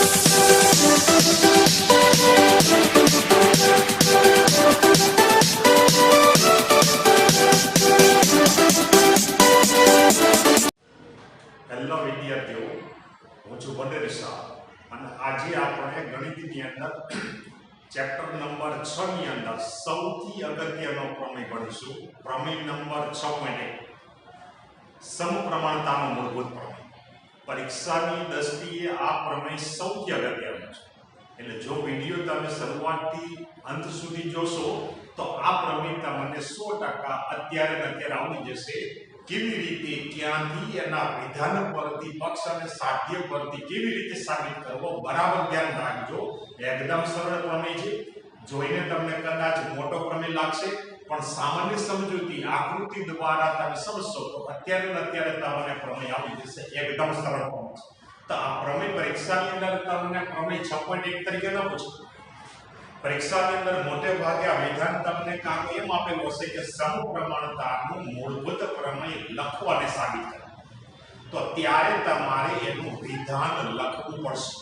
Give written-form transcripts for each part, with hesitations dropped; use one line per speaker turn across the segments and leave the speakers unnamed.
Hello વિદ્યાર્થીઓ, હું છું બનેરી શાહ અને આજે આપણે ગણિતની અંદર ચેપ્ટર નંબર 6 ની અંદર સૌથી અગત્યનો પ્રમેય ભણીશું. પ્રમેય નંબર 6.1 સમપ્રમાણતાનો મૂળભૂત પ્રમેય. પરીક્ષાની દ્રષ્ટિએ આ પ્રમેય સૌથી અગત્યનો છે. એટલે જો વિડીયો તમે શરૂઆતથી અંત સુધી જોશો તો આ પ્રમેય તમને 100% અત્યારે આવડી જશે. કેવી રીતે, ક્યાંથી, એના વિધાન પરથી, પક્ષ અને સાધ્ય પરથી કેવી રીતે સાબિત કરવો, બરાબર ધ્યાન રાખજો. એકદમ સરળ પ્રમેય છે. જોઈને તમને કદાચ મોટો પ્રમેય લાગશે, પણ સામાન્ય સમજૂતી આકૃતિ દ્વારા તમે સમજશો તો અત્યારે તમને પ્રમેય આવી જશે. એકદમ સરળ પ્રમેય છે. તો આ પ્રમેય પરીક્ષાની અંદર તમને પ્રમેય 6.1 તરીકે ન પૂછે. પરીક્ષાની અંદર મોટે ભાગે આ વિધાન તમને કામ એમ આપેલું હશે કે સમપ્રમાણતાનું મૂળભૂત પ્રમેય લખો અને સાબિત કરો. તો ત્યારે તમારે એનું વિધાન લખવું પડશે.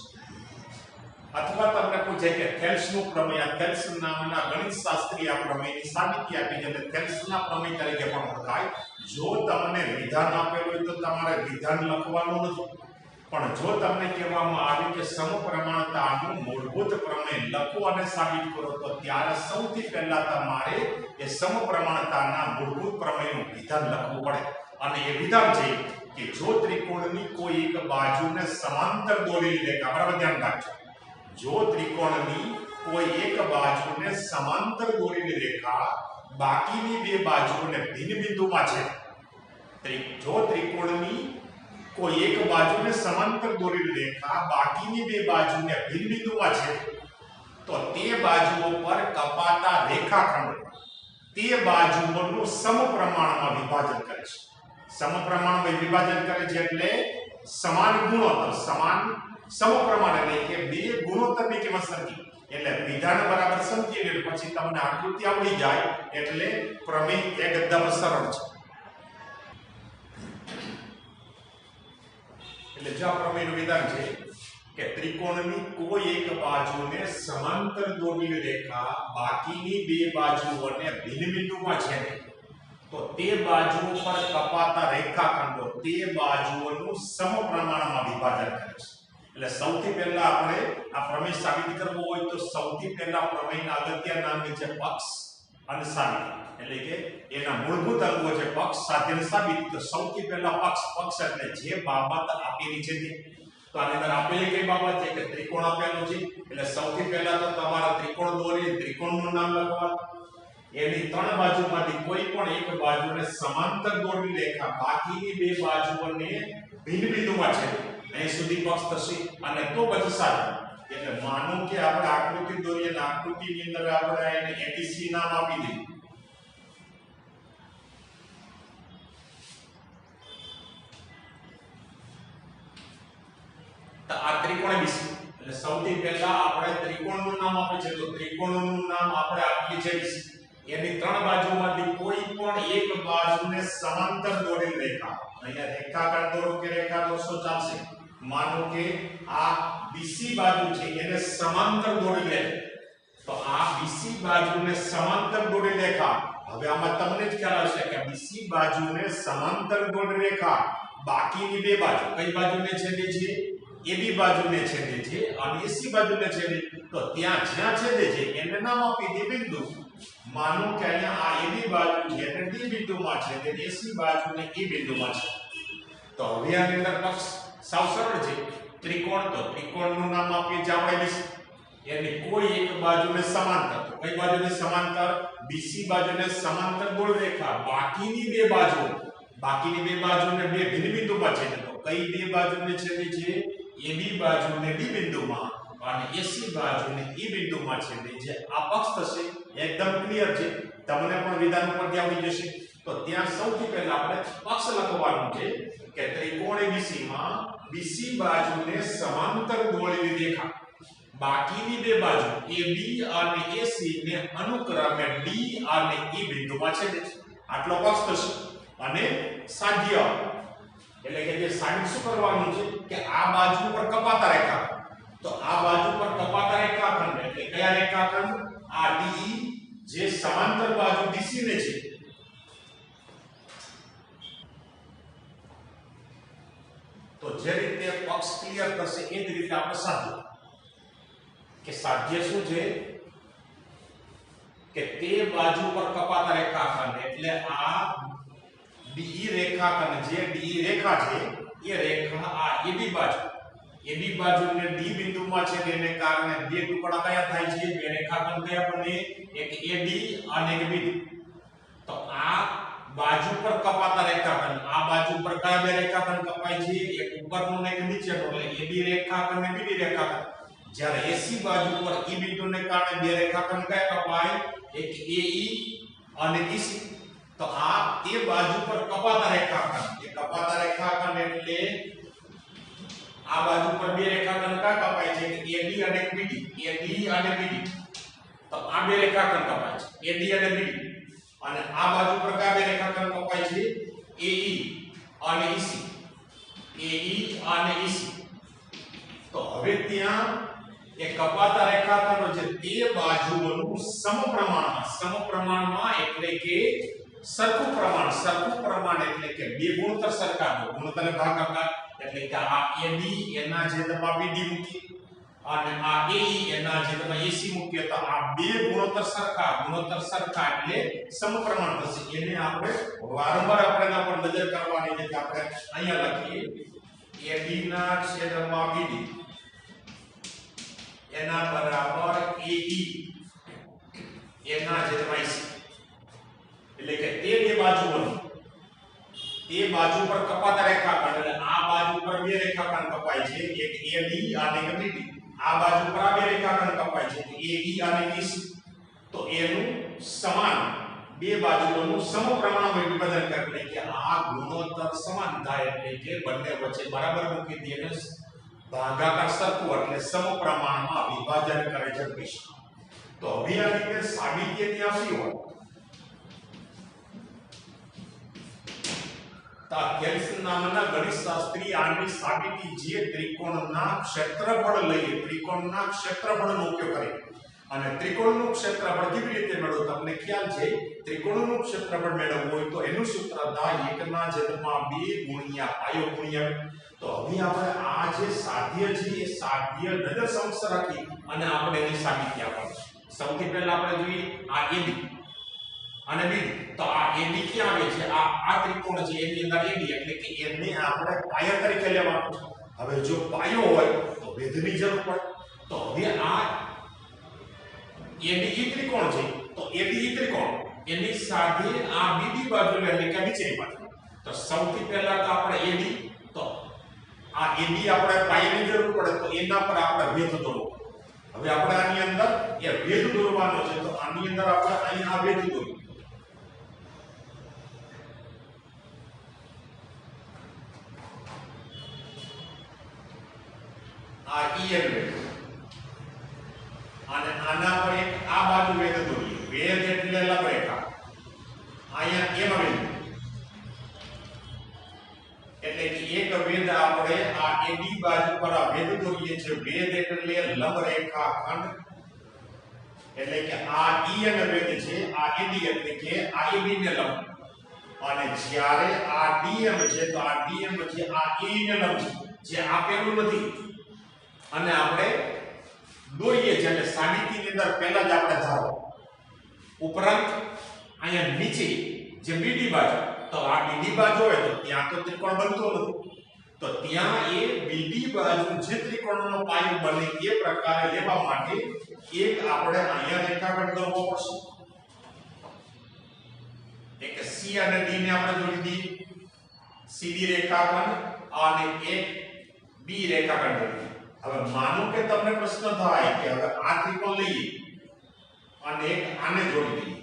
અથવા તમને પૂછે કે થેલ્સનું પ્રમેય, થેલ્સ નામના ગણિતશાસ્ત્રી આ પ્રમેયની સાબિતી આપી છે, એટલે થેલ્સના પ્રમેય તરીકે પણ ઓળખાય. જો તમને વિધાન આપેલું હોય તો તમારે વિધાન લખવાનું નથી, પણ જો તમને કહેવામાં આવે કે સમપ્રમાણતાનું મૂળભૂત પ્રમેય લખો અને સાબિત કરો, તો ત્યારે સૌથી પહેલા તમારે એ સમપ્રમાણતાના મૂળભૂત પ્રમેયનું વિધાન લખવું પડે. અને એ વિધાન છે કે જો ત્રિકોણની કોઈ એક બાજુને સમાંતર દોરેલી રેખા, બરાબર ધ્યાન રાખજો, જો ત્રિકોણની કોઈ એક બાજુને સમાંતર દોરેલી રેખા બાકીની બે બાજુઓને ભિન્ન બિંદુમાં છે, જો ત્રિકોણની કોઈ એક બાજુને સમાંતર દોરેલી રેખા બાકીની બે બાજુને ભિન્ન બિંદુમાં છે, તો તે બાજુઓ પર કપાતા રેખાખંડ તે બાજુઓનું સમપ્રમાણમાં વિભાજન કરે છે. સમપ્રમાણમાં વિભાજન કરે છે એટલે સમાન ગુણોત્તર, સમપ્રમાણ એટલે કે બે ગુણોત્તરની કિંમત સરખી. એટલે વિધાન બરાબર સમજી લે પછી તમને આકૃતિ આવડી જાય એટલે પ્રમેય એકદમ સરળ છે. એટલે જો પ્રમેયનું વિધાન છે કે ત્રિકોણની કોઈ એક બાજુને સમાંતર દોરેલી રેખા બાકીની બે બાજુઓને ભિન્ન બિંદુમાં છેદે, તો તે બાજુઓ પર કપાતા રેખાખંડો તે બાજુઓનું સમપ્રમાણમાં વિભાજન કરે છે. એટલે સૌથી પહેલા આપણે આ પ્રમેય સાબિત કરવો હોય તો સૌથી પહેલા પ્રમેયના અગત્યના અંગ છે પક્ષ અને સાબિતી. એટલે કે એના મૂળભૂત અંગો છે પક્ષ, સાધ્ય અને સાબિતી. તો સૌથી પહેલા પક્ષ એટલે જે બાબત આપેલી છે તે. તો આની અંદર આપેલી કઈ બાબત છે કે ત્રિકોણ આપેલો છે, એટલે સૌથી પહેલા તો તમારા ત્રિકોણ દોરી ત્રિકોણનું નામ લખવાનું. એની ત્રણ બાજુમાંથી કોઈ પણ એક બાજુને સમાંતર દોરેલી રેખા બાકીની બે બાજુઓને ભિન્ન બિંદુમાં છે, અહીં સુધી પક્ષ થશે. અને તો પછી સાધ્ય. એટલે માનો કે આપણે આકૃતિ દોરીએ અને આકૃતિની અંદર આપણે એને ABC નામ આપી દઈએ. તો આ ત્રિકોણ ABC. એટલે સૌથી પહેલા આપણે ત્રિકોણનું નામ આપીએ છીએ, તો ત્રિકોણનું નામ આપણે આપીએ છીએ ABC. એની ત્રણ બાજુમાંથી કોઈ પણ એક બાજુને સમાંતર દોરેલી રેખા, અહીંયા રેખાખંડ દોરો કે રેખા દોરશો ચાલશે. માનો કે આ BC બાજુ છે એને સમાંતર દોરેલી રેખા, તો આ BC બાજુને સમાંતર દોરેલી રેખા. હવે આમાં તમને જ ખ્યાલ આવશે કે BC બાજુને સમાંતર દોરેલી રેખા બાકીની બે બાજુ કઈ બાજુને છેદે છે? AB બાજુને છેદે છે અને AC બાજુને છેદે. તો ત્યાં જ્યાં છેદે છે એને નામ આપી દે બિંદુ. માનો કે અહીંયા આ AB બાજુ છે એટલે D બિંદુમાં છે, અને AC બાજુને E બિંદુમાં છે. તો હવે આની અંદર પક્ષ સાવ સરળ છે. ત્રિકોણ, તો ત્રિકોણનું નામ આપીએ છીએ આપણે BC. એની કોઈ એક બાજુને સમાંતર, તો કઈ બાજુને સમાંતર? BC બાજુને સમાંતર દોરેલી રેખા બાકીની બે બાજુને બે ભિન્ન બિંદુમાં છે, તો કઈ બે બાજુને છેદે છે? AB બાજુને D બિંદુમાં અને AC બાજુને E બિંદુમાં છેદે છે. આ પક્ષ થશે. એકદમ ક્લિયર છે, તમને પણ વિધાન ઉપરથી આવડી જશે. તો ત્યાં સૌથી પહેલા આપણે પક્ષ લખવાનું છે કે ત્રિકોણ ABC માં BC બાજુને સમાંતર દોરેલી રેખા બાકીની બે બાજુ AB અને AC ને અનુક્રમે D અને E બિંદુમાં છેદે છે. આટલો પક્ષ થશે. અને સાધ્ય એટલે કે જે સાબિત શું કરવાનું છે કે આ બાજુ પર કપાતા રેખા, તો થશે એ જ રીતે આપણે સાધ્ય કે સાધ્ય શું છે કે તે બાજુ પર કપાતા રેખાખંડ એટલે આ ડી રેખાખંડ જે ડી રેખા છે એ રેખા આ એબી બાજુને ડી બિંદુમાં છે તેને કારણે બે ટુકડા કયા થાય છે બે રેખાખંડ કયા બને એક એડી અને એક બીડી તો આ બાજુ પર કપાતા રેખાખંડ આ બાજુ પર કયા બે રેખાખંડ કપાય છે એક ઉપરનો અને એક નીચેનો એટલે એડી રેખાખંડ અને બીડી રેખાખંડ જ્યારે એસી બાજુ પર ઈ બિંદુને કારણે બે રેખાખંડ કયા કપાય એક એઈ અને ઈસી તો આ એ બાજુ પર કપાતા રેખાખંડ એટલે આ બાજુ પર બે રેખાખંડ કયા કપાય છે કે એડી અને બીડી તો આ બે રેખાખંડ કપાય છે એડી અને બીડી અને આ બાજુ પર કયા બે રેખાખંડ કપાય છે એઈ અને ઈસી તો હવે ત્યાં એ કપાતા રેખાખંડો છે તે બાજુઓનું સમપ્રમાણમાં એટલે કે સરખું પ્રમાણ એટલે કે બે ગુણોત્તર સરખા ગુણોત્તરને ભાગાકાર એટલે કે આ એડી એના છેદમાં બીડી મૂકી અને આ એઈ એના છેદમાં એસી મૂકીએ તો આ બે ગુણોત્તર સરખા એટલે સમપ્રમાણ થશે એને આપણે વારંવાર આપણે એના પર નજર કરવાની છે કે આપણે અહીંયા લખીએ એડી ના છેદમાં બીડી એના બરાબર એઈ એના છેદમાં એસી એટલે કે તે બે બાજુ પર કપાતા રેખાખંડ એટલે આ બાજુ પર બે રેખાખંડ કપાય છે એક એડી અને એક બીડી આ બાજુ પર આ બે રેખાખંડ કપાય છે એઈ અને ઈસી તો એનું સમાન બે બાજુઓનું સમપ્રમાણમાં વિભાજન કરે કે આ ગુણોત્તર સમાન થાય એટલે કે બંને વચ્ચે બરાબર મૂકી દઈએ ભાગાકાર સરખું એટલે સમપ્રમાણમાં વિભાજન કરે છે તો હવે આ રીતે સાબિતી ત્યાં શી હોય કેલ્સન નામના ગણિતશાસ્ત્રી આની સાબિતી જે ત્રિકોણના ક્ષેત્રફળ લઈએ ત્રિકોણના ક્ષેત્રફળનો ઉપયોગ કરે અને ત્રિકોણનું ક્ષેત્રફળ કેવી રીતે મેળવવું તમને ખ્યાલ છે ત્રિકોણનું ક્ષેત્રફળ મેળવવું હોય તો એનું સૂત્ર થાય 1/2 ગુણ્યા પાયો ગુણ્યા તો હવે આપણે આ જે સાધ્ય છે એ સાધ્ય નજર સમક્ષ રાખી અને આપણે એની સાબિતી આપવાની સૌથી પહેલા આપણે જોઈએ આ એબી અને બીડી તો આ એબી ક્યાં આવે છે આ ત્રિકોણ છે એની અંદર એબી એટલે કે એને આપણે પાયા તરીકે લેવાનું છે હવે જો પાયો હોય તો ભેદની જરૂર પડે તો હવે આ એબી ત્રિકોણ છે તો એબી ત્રિકોણ એની સાથે આ બીડી બાજુ એટલે કે નીચેની બાજુ તો સૌથી પહેલા તો આપણે એબી તો આ એબી આપણે પાયાની જરૂર પડે તો એના પર આપણે ભેદ દોરવો હવે આપણે આની અંદર એ ભેદ દોરવાનો છે તો આની અંદર આપણે અહીં આ ભેદ દોરીએ આ ઈએન ભેદ અને આના પર એક આ બાજુ ભેદ દોરીએ ભેદ એટલે લંબરેખા અહીંયા એમ ભેદ એટલે કે એક ભેદ આપણે આ એડી બાજુ પર આ ભેદ દોરીએ છે ભેદ એટલે લંબ રેખાખંડ એટલે કે આ ઈએન ભેદ છે આ એડી એટલે કે આ એબી ને લંબ અને જ્યારે આ ડીએમ છે તો આ ડીએમ છે આ ઈ ને લંબ જે આપેલું નથી અને આપણે દોરીએ છે એટલે સાબિતીની અંદર પહેલા જ આપણે ધારો ઉપરાંત અહીંયા નીચે જે બીડી બાજુ તો આ બીડી બાજુ હોય તો ત્યાં તો ત્રિકોણ બનતો નથી તો ત્યાં એ બીડી બાજુ જે ત્રિકોણનો પાયો બને એ પ્રકારે લેવા માટે એક આપણે અહીંયા રેખાખંડ દોરવો પડશે એક સી અને ડી ને આપણે જોડી દઈએ સીધી રેખાખંડ અને એક બી રેખાખંડ દોરીએ હવે માનો કે તમને પ્રશ્ન થાય કે હવે આ ત્રિકોણ લઈએ અને એક આને જોડી દઈએ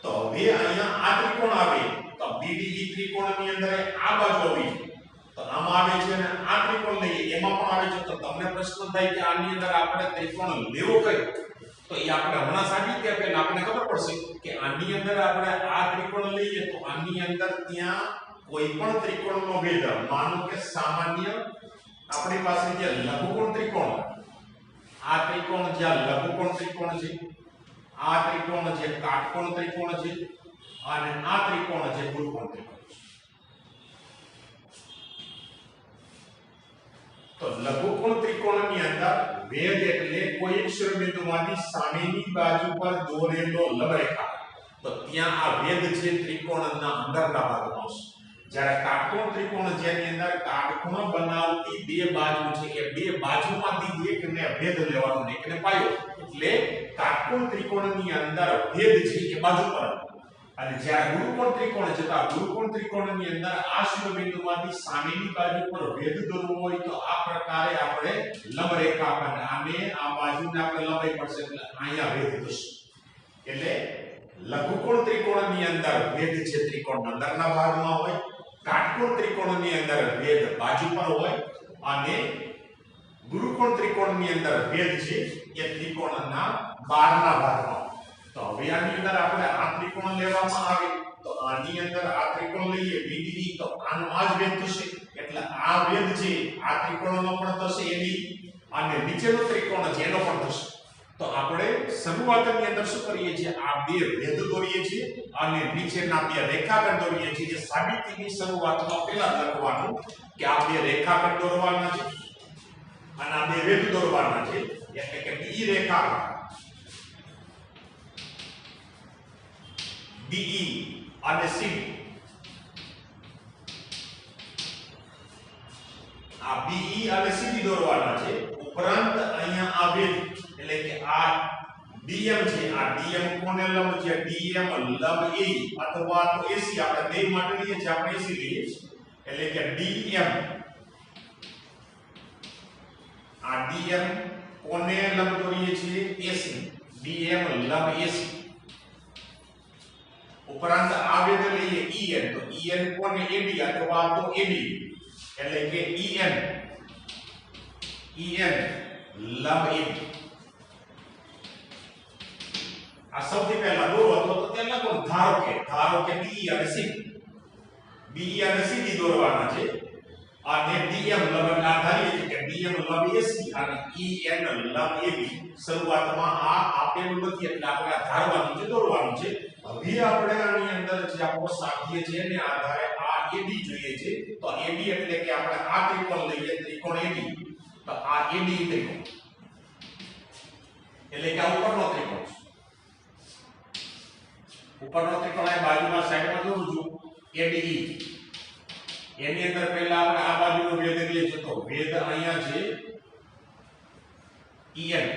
તો હવે અહીંયા આ ત્રિકોણ આવે તો બીડી ત્રિકોણની અંદર આ બાજુ આવી તો આમાં આવે છે અને આ ત્રિકોણ લઈએ એમાં પણ આવે છે તો તમને પ્રશ્ન થાય કે આની અંદર આપણે ત્રિકોણ લેવો કયો તો એ આપણે હમણાં સાબિતી આપેલા આપણે ખબર પડશે કે આની અંદર આપણે આ ત્રિકોણ લઈએ તો આની અંદર ત્યાં કોઈ પણ ત્રિકોણનો ભેદ માનો કે સામાન્ય આપણી પાસે જે લઘુકોણ ત્રિકોણ આ ત્રિકોણ જે લઘુકોણ ત્રિકોણ છે આ ત્રિકોણ જે કાટકોણ ત્રિકોણ છે અને આ ત્રિકોણ જે ગુણકોણ ત્રિકોણ છે તો લઘુકોણ ત્રિકોણની અંદર વેધ એટલે કોઈ એક શિરોબિંદુમાંથી સામેની બાજુ પર દોરેલો લંબરેખા. તો ત્યાં આ વેધ છે ત્રિકોણના અંદરના ભાગમાં છે. જ્યારે કાટકોણ ત્રિકોણ જેની અંદર કાટકોણ બનાવતી બે બાજુ છે એ બે બાજુમાંથી એકને ભેદ લેવાનો ને એકને પાયો. એટલે કાટકોણ ત્રિકોણની અંદર ભેદ છે એ બાજુ પર. અને જ્યારે ગુરુકોણ ત્રિકોણ છે તો આ ગુરુકોણ ત્રિકોણની અંદર આ શિરોબિંદુમાંથી સામેની બાજુ પર ભેદ દોરવો હોય તો આ પ્રકારે આપણે લંબરેખા પર આને આ બાજુને આપણે લંબાઈ પડશે એટલે અહીંયા ભેદ થશે. એટલે લઘુકોણ ત્રિકોણની અંદર ભેદ છે ત્રિકોણ અંદરના ભાગમાં હોય, કાટકોણ ત્રિકોણની અંદર ભેદ બાજુ પર હોય અને ગુરુકોણ ત્રિકોણની અંદર ભેદ છે એ ત્રિકોણના બહારના ભાગમાં. તો હવે આની અંદર આપણે આ ત્રિકોણ લેવામાં આવે તો આની અંદર આ ત્રિકોણ લઈએ BDE તો આનો આ જ ભેદ થશે. એટલે આ ભેદ છે આ ત્રિકોણનો પણ થશે એની અને નીચેનો ત્રિકોણ છે એનો પણ થશે. તો આપણે શરૂઆતની અંદર શું કરીએ છીએ આ બે ભેદ દોરીએ છીએ અને નીચેના બે રેખાખંડ દોરીએ છીએ. જે સાબિતીની શરૂઆતમાં પહેલા લખવાનું કે આ બે રેખાખંડ દોરવાના છે અને આ બે ભેદ દોરવાના છે. એટલે કે BE રેખાખંડ DE અને CD. આ BE અને CD દોરવાના છે. ઉપરાંત અહીંયા આ ભેદ એટલે કે આ DM છે આ DM કોને લંબ છે DM લંબ AE અથવા તો AC આપણે બે માટે લઈએ છીએ આપણે AC લઈએ એટલે કે DM આ DM કોને લંબ દોરીએ છીએ AC DM લંબ AC. ઉપરાંત આ ભેદ લઈએ EN તો EN કોને AD અથવા તો AD એટલે કે EN લંબ AD. આ સૌથી પહેલા દોરો તો તેના કોણ ધારો કે BE અને CD દોરવાના છે અને DM લંબ આધારીએ છે કે DM લંબ AC અને EN લંબ AB. શરૂઆતમાં આ આપેલું નથી એટલે આપણે આ ધારવાનું છે દોરવાનું છે. હવે આપણે આની અંદર જે આપણો સાધ્ય છે ને આધારે આ AD જોઈએ છે તો AD એટલે કે આપણે આ ત્રિકોણ લઈએ ત્રિકોણ AD તો આ AD ત્રિકોણ એટલે કે આ ઉપરનો ત્રિકોણ આ બાજુમાં સાઈડમાં દોરું છું ADE. એની અંદર પહેલા આપણે આ બાજુનો ભેદ લઈએ છીએ તો ભેદ અહીંયા છે EN.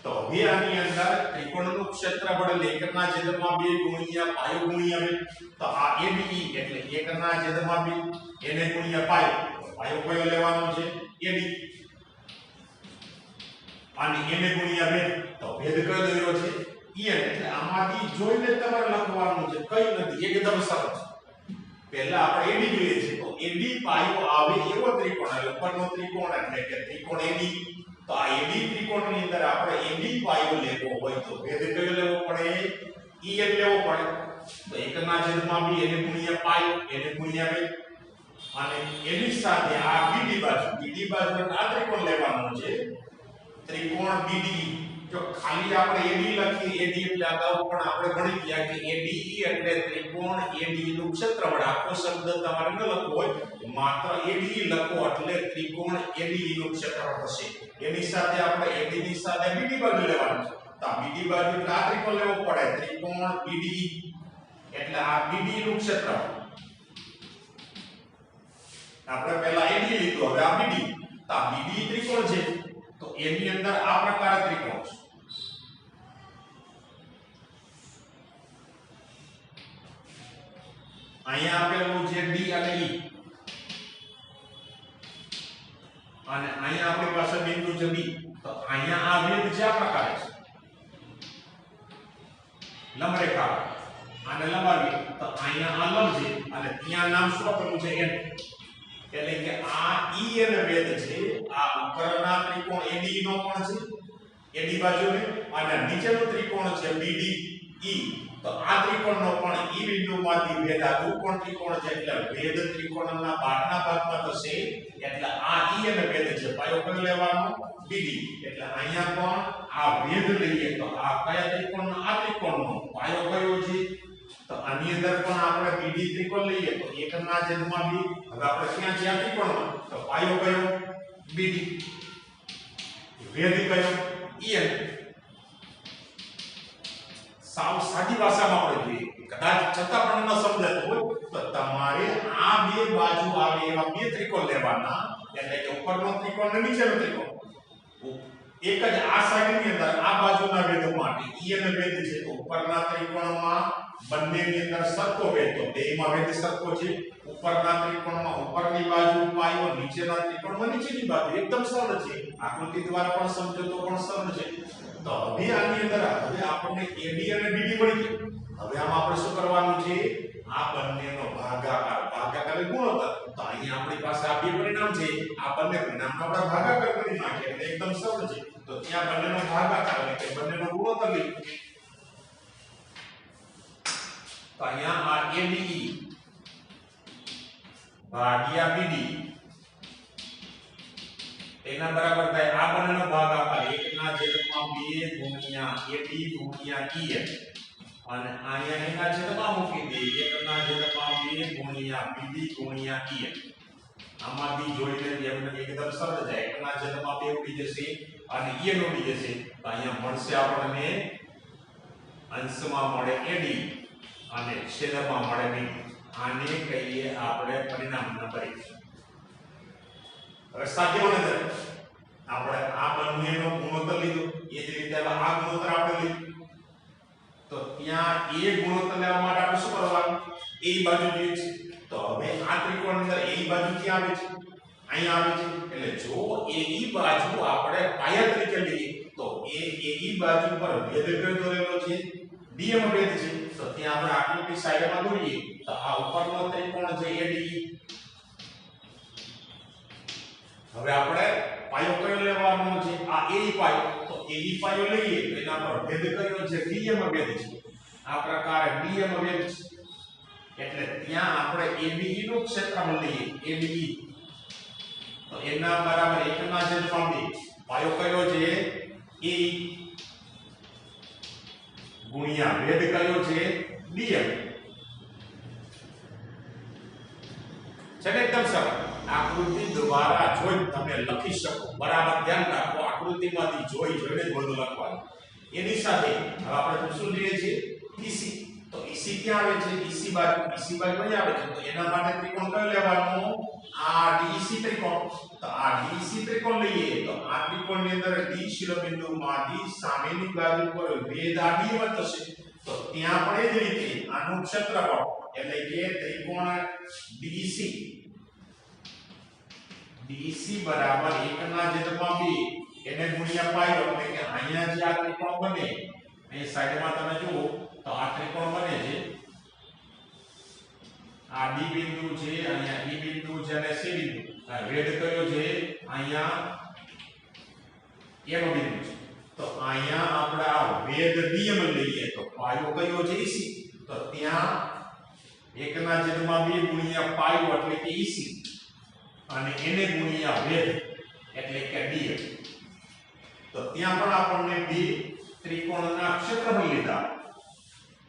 તો હવે આની અંદર ત્રિકોણનું ક્ષેત્રફળ એટલે 1/2 ગુણ્યા પાયો ગુણ્યા બે. તો આ ABE એટલે 1/2 એને ગુણ્યા પાયો કયો લેવાનો છે AD અને એને ગુણ્યા બે. તો ભેદ કયો દોર્યો છે EN. એટલે આમાંથી જોઈને તમારે લખવાનું છે કઈ નથી એકદમ સરળ. પહેલા આપણે AD જોઈએ છે તો AD પાયો આવે એવો ત્રિકોણ એટલે ઉપરનો ત્રિકોણ એટલે કે ત્રિકોણ AD. તો આ AD ત્રિકોણની અંદર આપણે AD પાયો લેવો હોય તો ભેદ કયો લેવો પડે EN લેવો પડે. તો 1/2 એને ગુણ્યા પાયો એને ગુણ્યા બે અને એની સાથે આ BD બાજુ આ ત્રિકોણ લેવાનો છે ત્રિકોણ BD. જો ખાલી આપણે AD લખીએ AD એટલે અગાઉ પણ આપણે ભણી ગયા કે ADE એટલે ત્રિકોણ AD નું ક્ષેત્રફળ. આખો શબ્દ તમારે ન લખવો હોય માત્ર ADE લખો એટલે ત્રિકોણ ADE નું ક્ષેત્રફળ થશે. એની સાથે આપણે AD ની સાથે BD બાજુ લેવાની છે તો આ BD બાજુ એટલે આ ત્રિકોણ લેવો પડે ત્રિકોણ BDE એટલે આ BDE નું ક્ષેત્રફળ. આપણે પહેલા AD લીધું હવે આ BD. તો આ BD ત્રિકોણ છે તો એની અંદર આ પ્રકારના ત્રિકોણ છે. અહીંયા આપેલું છે D અને E અને અહીંયા આપણી પાસે બિંદુ છે B. તો અહીંયા આ ભેદ છે આ પ્રકારે છે લંબ રેખા આને લંબાવી તો અહીંયા આ લંબ છે અને ત્યાં નામ શું આપેલું છે N. એટલે કે આ EN ભેદ છે આ ઉપરના ત્રિકોણ AD નો પણ છે AD બાજુને અને નીચેનો ત્રિકોણ છે BDE. તો આ ત્રિકોણનો પણ E બિંદુમાંથી ભેદ આ ગુરુકોણ ત્રિકોણ છે એટલે ભેદ ત્રિકોણના બહારના ભાગમાં થશે. એટલે આ EN ભેદ છે પાયો કયો લેવાનો BD. એટલે અહીંયા પણ આ ભેદ લઈએ તો આ કયા ત્રિકોણનો આ ત્રિકોણનો પાયો કયો છે તો આની અંદર પણ આપણે બીડી ત્રિકોણ લઈએ તો 1 ના છેદમાં b. હવે આપણે ક્યાં છે આ ત્રિકોણમાં? તો પાયો કયો? બીડી. વેધ કયો? en. સાવ સાદી ભાષામાં આપણે જોઈએ, કદાચ છતાં પણ ન સમજાતું હોય તો તમારે આ બે બાજુ આવે એવા બે ત્રિકોણ લેવાના, એટલે કે ઉપરનો ત્રિકોણ અને નીચેનો ત્રિકોણ. એક જ આ સાઈડની અંદર આ બાજુના વેધ માટે en વેધ છે તો ઉપરના ત્રિકોણમાં બંનેની અંદર સરખો વેધ, તો બેયમાં વેધ સરખો છે. ઉપરના ત્રિકોણમાં ઉપરની બાજુ પાયો, નીચેના ત્રિકોણમાં નીચેની બાજુ. એકદમ સરળ છે, આકૃતિ દ્વારા પણ સમજો તો પણ સરળ છે. તો હવે આની અંદર હવે આપણને AD અને BD મળી ગયું. હવે આમાં આપણે શું કરવાનું છે? આ બંનેનો ભાગાકાર, ભાગાકાર એટલે ગુણોત્તર. તો અહીંયા આપણી પાસે આ બે પરિણામ છે, આ બંને પરિણામનો આપણે ભાગાકાર કરી નાખીએ એટલે એકદમ સરળ છે. તો ત્યાં બંનેનો ભાગાકાર એટલે કે બંનેનો ગુણોત્તર લઈએ. તો અહીંયા આ ADE ભાગ્યા BD એના બરાબર થાય આ બંનેનો ભાગાકાર 1 ના છેદમાં 2 ગુણ્યા AD ગુણ્યા EF, અને અહીંયા એના છેદમાં મૂકી દે 1 ના છેદમાં 2 ગુણ્યા BD ગુણ્યા EF. આમાંથી જોઈને એમને એકદમ સરળ જાય. 1 ના છેદમાં 2 ઉડી જશે અને EF ઉડી જશે. તો અહીંયા મળશે આપણને અંશમાં મળે AD અને છેદમાં મળે BD. આને કહીએ આપણે પરિણામ નંબર 1. હવે સાધ્યમાં નજર આપણે આ બંનેનો ગુણોત્તર લીધો, એ જ રીતે આ ગુણોત્તર આપણે લીધું. તો ત્યાં એ ગુણોત્તર લેવા માટે આપણે શું કરવાનું? એ બાજુ જોઈએ છે. તો હવે આ ત્રિકોણની અંદર એ બાજુ ક્યાં આવે છે? અહીંયા આવે છે. એટલે જો એ બાજુ આપણે પાયા તરીકે લઈએ તો એ બાજુ પર વેધ કયો દોરેલો છે? DM વેધ છે. તો ત્યાં આપણે આકૃતિ સાઈડમાં દોરીએ તો આ ઉપરનો ત્રિકોણ છે ADE. હવે આપણે પાયો કયો લેવાનો છે? આ AE પાયો. તો AE પાયો લઈએ તો એના પર વેધ કયો છે? DM વેધ છે. આ પ્રકારે DM વેધ છે એટલે ત્યાં આપણે ABE નું ક્ષેત્રફળ લઈએ. ABE તો એના બરાબર 1 ના છેદમાં 2 પાયો કયો છે? AE ગુણ્યા વેધ કયો છે? DM. છે એકદમ સરળ. આકૃતિ દ્વારા જોઈ તમે લખી શકો. બરાબર ધ્યાન રાખો, આકૃતિમાંથી જોઈને જ બધું લખવાનું. એની સાથે હવે આપણે શું લઈએ છીએ? EC. તો EC ક્યાં આવે છે? EC બાજુ અહીં આવે છે. તો એના માટે ત્રિકોણ કયો લેવાનો? આ DEC ત્રિકોણ. તો આ DEC ત્રિકોણ લઈએ તો આ ત્રિકોણની અંદર D શિરોબિંદુમાં D સામેની બાજુ પર વેધ આ D માં થશે. તો ત્યાં પણ એ જ રીતે આનું ક્ષેત્રફળ એટલે કે ત્રિકોણ DEC બરાબર 1 ના છેદમાં 2 એને ગુણ્યા પાયો, એટલે કે અહીંયા જે આ ત્રિકોણ બને અહીં સાઈડમાં તમે જુઓ તો આ ત્રિકોણ બને છે. આ D બિંદુ છે, અહીંયા E બિંદુ છે અને C બિંદુ. આ વેધ કયો છે? અહીંયા M બિંદુ છે. તો અહીંયા આપણે આ વેધ DM લઈએ તો પાયો કયો છે? EC. તો ત્યાં 1 ના છેદમાં 2 ગુણ્યા પાયો એટલે કે EC અને એને ગુણ્યા વેધ એટલે કે DM. તો ત્યાં પણ આપણને બે ત્રિકોણના ક્ષેત્રફળ લીધા.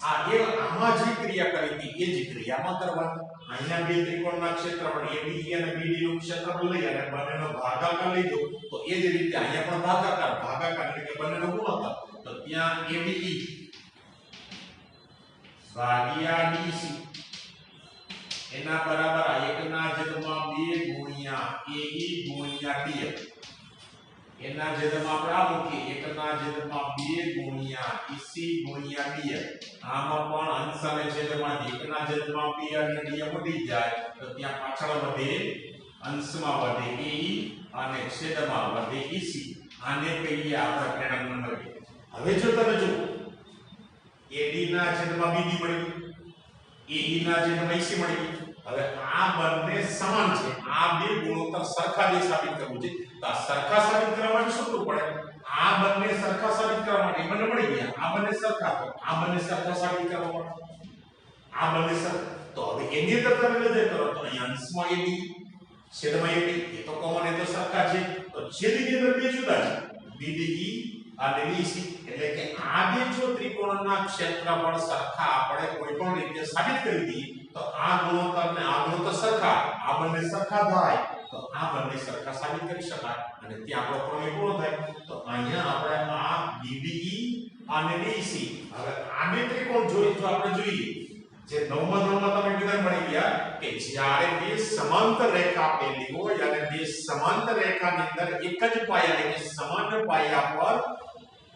આમાં જે ક્રિયા કરી હતી એ જ ક્રિયામાં કરવાની. અહીંયા બે ત્રિકોણના ક્ષેત્રફળ ABE અને BD નું ક્ષેત્રફળ લઈ અને બંનેનો ભાગાકાર લીધો. તો એ જ રીતે અહીંયા પણ ભાગાકાર એટલે કે બંનેનો ગુણોત્તર. તો ત્યાં ABE ભાગ્યા DEC એના બરાબર 1 ના છેદમાં 2 ગુણ્યા AE ગુણ્યા DM. એના છેદમાં આપણે આ મૂકીએ 1 ના છેદમાં 2 ગુણ્યા EC ગુણ્યા DM. આમાં પણ અંશ અને છેદમાંથી 1 ના છેદમાં 2 અને DM ઉડી જાય તો ત્યાં પાછળ વધે અંશમાં વધે AE અને છેદમાં વધે EC. આને કહીએ આપણે પરિણામ નંબર 2. હવે જો તમે જુઓ AD ના છેદમાં BD મળી, AE ના છેદમાં EC મળી. હવે આ બંને સમાન છે. આ બે ગુણોત્તર સરખા જે સાબિત કરવું છે. તો આ સરખા સાબિત કરવા માટે શું કરવું પડે? આ બંને સરખા સાબિત કરવા માટે બંને મળી ગયા. આ બંને સરખા તો આ બંને સરખા સાબિત કરવા પડે. આ બંને સરખા. તો હવે એની અંદર તમે નજર કરો તો અહીં અંશમાં AD છેદમાં AD એ તો કોમન, એ તો સરખા છે. તો છેદની અંદર બે જુદા છે, BDE અને બીસી એટલે કે આ બે જો ત્રિકોણના ક્ષેત્રફળ સરખા આપણે કોઈ પણ રીતે સાબિત કરી દઈએ તો આ ગુણોત્તર ને આ ગુણોત્તર સરખા આ બંને સરખા થાય તો આ બંને સરખા સાબિત કરી શકાય અને ત્યાં આપણો પ્રમેય પૂરો થાય તો અહીંયા આપણે આ BDE અને BC હવે આ બે ત્રિકોણ જો આપણે જોઈએ જે નવમાં તમે વિધાન ભણી ગયા કે જ્યારે બે સમાંતર રેખા આપેલી હોય અને બે સમાંતર રેખાની અંદર એક જ પાયા એટલે કે સમાન પાયા પર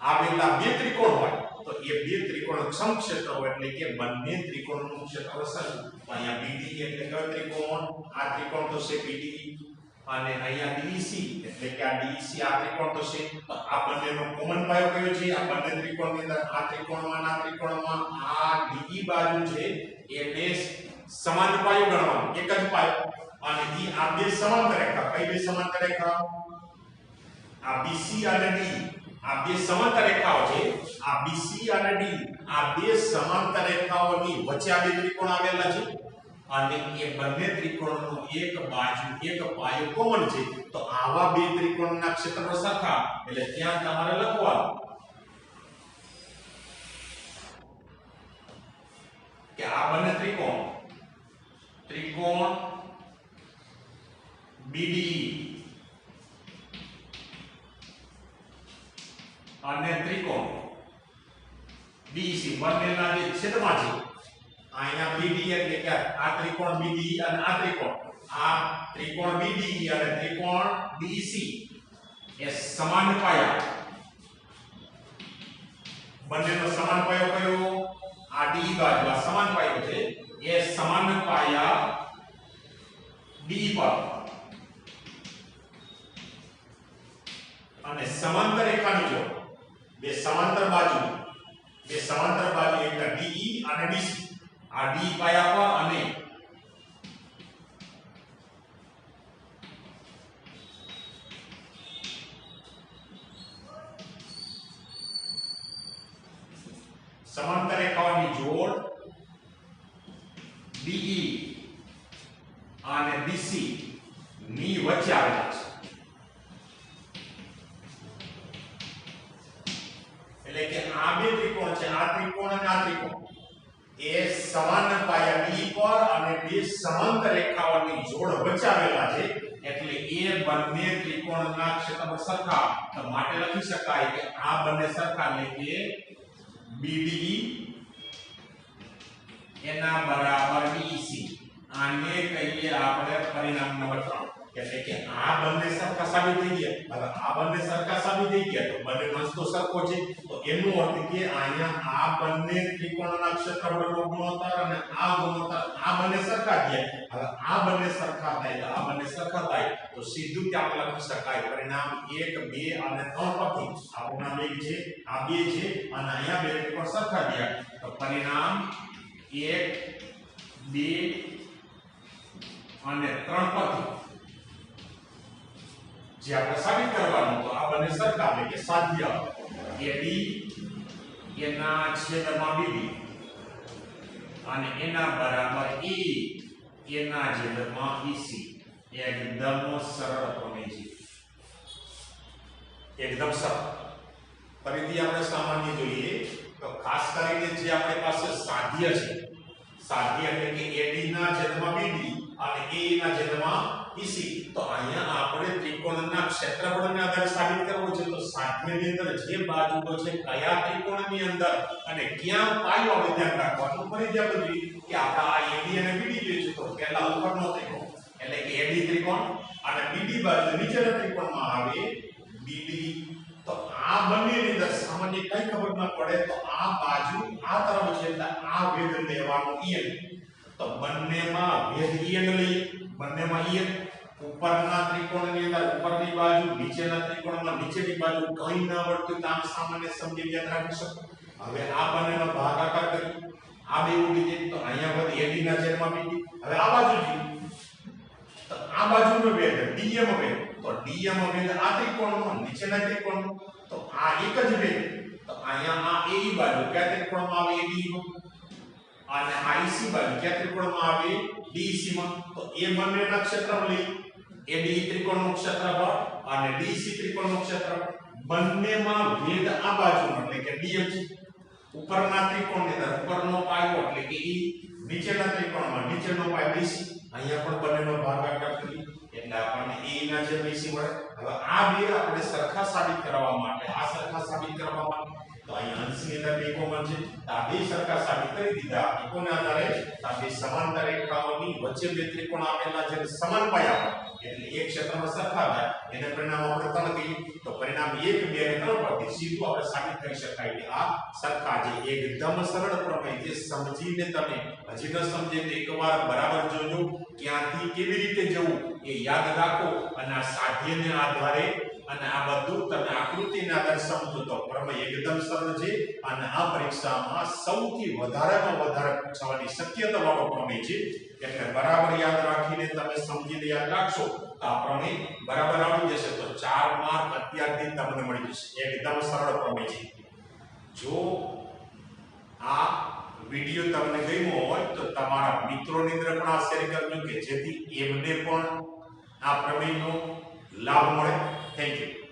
આવેલા બે ત્રિકોણ હોય તો એ બે ત્રિકોણ સમક્ષેત્ર હોય એટલે કે બંને ત્રિકોણનું ક્ષેત્રફળ સરખું અહીંયા BDE એટલે કયો ત્રિકોણ આ ત્રિકોણ તો છે BDE અને અહીંયા DEC એટલે કે આ DEC આ ત્રિકોણ તો છે તો આ બંનેનો કોમન પાયો કયો છે આ બંને ત્રિકોણની અંદર આ ત્રિકોણમાં આ DE બાજુ છે એને સમાન પાયો ગણવાનો એક જ પાયો અને ઈ આ બે સમાંતર રેખા કઈ બે સમાંતર રેખા આ BC અને DE આ બે સમાંતર રેખાઓ છે આ BC અને DE આ બે સમાંતર રેખાઓની વચ્ચે આ બે ત્રિકોણ આવેલા છે અને એ બંને ત્રિકોણનો એક બાજુ એક પાયો કોમન છે તો આવા બે ત્રિકોણના ક્ષેત્રફળ સરખા એટલે ત્યાં તમારે લખવાનું કે આ બંને ત્રિકોણ BDE અને ત્રિકોણ BC બંનેના જે છેદમાં છે અહીંયા BDE એટલે કે આ ત્રિકોણ BDE અને આ ત્રિકોણ BDE અને ત્રિકોણ BC એ સમાન પાયા બંનેનો સમાન પાયો કયો આ DE બાજુ આ સમાન પાયો છે એ સમાન પાયા DE પર અને સમાંતર રેખાની જો બે સમાંતર બાજુ એટલે DE અને BC આ D પાયા પર અને સમાંતર રેખાઓની જોડ DE અને BC ની વચ્ચે આવેલા છે એટલે કે આ બે ત્રિકોણ છે આ ત્રિકોણ અને આ ત્રિકોણ એ સમાન પાયા D પર અને બે સમાંતર રેખાઓની જોડ વચ્ચે આવેલા છે એટલે એ બંને ત્રિકોણના ક્ષેત્રફળ સરખા તો માટે લખી શકાય કે આ બંને સરખા એટલે કે BDE એના બરાબર BC આને કહીએ આપણે પરિણામ નંબર 3 એટલે કે આ બંને સરખા સાબિત થઈ ગયા હવે આ બંને સરખા સાબિત થઈ ગયા તો બંને અંશ તો સરખો છે તો એનો અર્થ કે અહીંયા આ બંને ત્રિકોણના ક્ષેત્રફળનો ગુણોત્તર અને આ ગુણોત્તર આ બંને સરખા થયા હવે આ બંને સરખા થાય તો સીધું કે આપણે લખી શકાય પરિણામ 1 2 અને 3 પરથી આપણું નામ 1 છે આ 2 છે અને અહીંયા બે ત્રિકોણ સરખા થયા તો પરિણામ 1 2 અને 3 પરથી જે આપણે સાબિત કરવાનું તો આ બંને સરખા એટલે કે સાધ્ય AD એના છેદમાં BD અને એના બરાબર AE એના છેદમાં BC એકદમ સરળ પ્રમેય છે એકદમ સરળ ફરીથી આપણે સામાન્ય જોઈએ તો ખાસ કરીને જે આપણી પાસે સાધ્ય છે સાધ્ય એટલે કે AD ના છેદમાં BD અને AE ના છેદમાં BC તો અહીંયા આપણે ત્રિકોણના ક્ષેત્રફળને આધારે સાબિત કરવું છે તો સાધ્યની અંદર જે બાજુઓ છે કયા ત્રિકોણની અંદર અને ક્યાં પાયો આવે ધ્યાન રાખવાનું ફરીથી આપણે જોઈએ કે આપણા આ AD અને BD જે છે તો પહેલા ઉપરનો ત્રિકોણ એટલે કે AD ત્રિકોણ અને BD બાજુ નીચેના ત્રિકોણમાં આવે BD તો આ બંનેની અંદર સામાન્ય કઈ ખબર ન પડે તો આ બાજુ આ તરફ છે એટલે આ વેધ લેવાનો EN તો બંનેમાં વેધ EN લઈએ બંનેમાં EN ઉપરના ત્રિકોણની અંદર ઉપરની બાજુ નીચેના ત્રિકોણમાં નીચેની બાજુ કંઈ ન આવડતું તો આમ સામાન્ય સમજી યાદ રાખી શકો હવે આ બંનેનો ભાગાકાર કરી આ બે ઉડી જાય તો અહીંયા વધ AD ના છેદમાં BD હવે આ બાજુ જોઈએ તો આ બાજુનો વેધ DM વેધ તો DM વેધ આ ત્રિકોણમાં નીચેના ત્રિકોણમાં તો આ એક જ વેધ તો અહીંયા આ AE બાજુ કયા ત્રિકોણમાં આવે AD અને આ EC બાજુ કયા ત્રિકોણમાં આવે DEC માં તો એ બંનેના ક્ષેત્રફળ લઈ AD ત્રિકોણનું ક્ષેત્રફળ અને DEC ત્રિકોણનું ક્ષેત્રફળ બંનેમાં ભેદ આ બાજુનો એટલે કે BF છે. ઉપરના ત્રિકોણની અંદર ઉપરનો પાયો એટલે કે E, નીચેના ત્રિકોણમાં નીચેનો પાયો BC. અહીંયા પણ બંનેનો ભાગાકાર કરીએ એટલે આપણને E ના જે BC મળે. હવે આ બે આપણે સરખા સાબિત કરવા માટે આ સરખા સાબિત કરવા માટે તો અહીંયા અંશની અંદર બે કોમન છે. આ બે સરખા સાબિત કરી દીધા. કોના આધારે? આ બે સમાંતર રેખાઓની વચ્ચે બે ત્રિકોણ આપેલા છે સમાન પાયા પર એટલે એક ક્ષેત્રમાં સરખા થાય એને પરિણામ આપણે 3 કહીએ. તો પરિણામ 1 2 અને 3 પરથી સીધું આપણે સાબિત કરી શકાય કે આ સરખા છે. એકદમ સરળ પ્રમેય જે સમજીને તમે હજી ન સમજે તો એકવાર બરાબર જોજો. ક્યાંથી કેવી રીતે જવું એ યાદ રાખો અને આ સાધ્યને આધારે અને આ બધું તમે આકૃતિના આધારે સમજો તો પ્રમેય એકદમ સરળ છે અને આ પરીક્ષામાં સૌથી વધારેમાં વધારે પૂછવાની શક્યતા વાળો પ્રમેય છે. એટલે બરાબર યાદ રાખીને તમે સમજીને યાદ રાખશો તો આ પ્રમેય બરાબર આવડી જશે. તો 4 માર્ક અત્યારથી તમને મળી જશે. એકદમ સરળ પ્રમેય છે. જો આ વિડિયો તમને ગમ્યો હોય તો તમારા મિત્રોની અંદર પણ આ શેર કરજો કે જેથી એમને પણ આ પ્રમેયનો લાભ મળે. Thank you.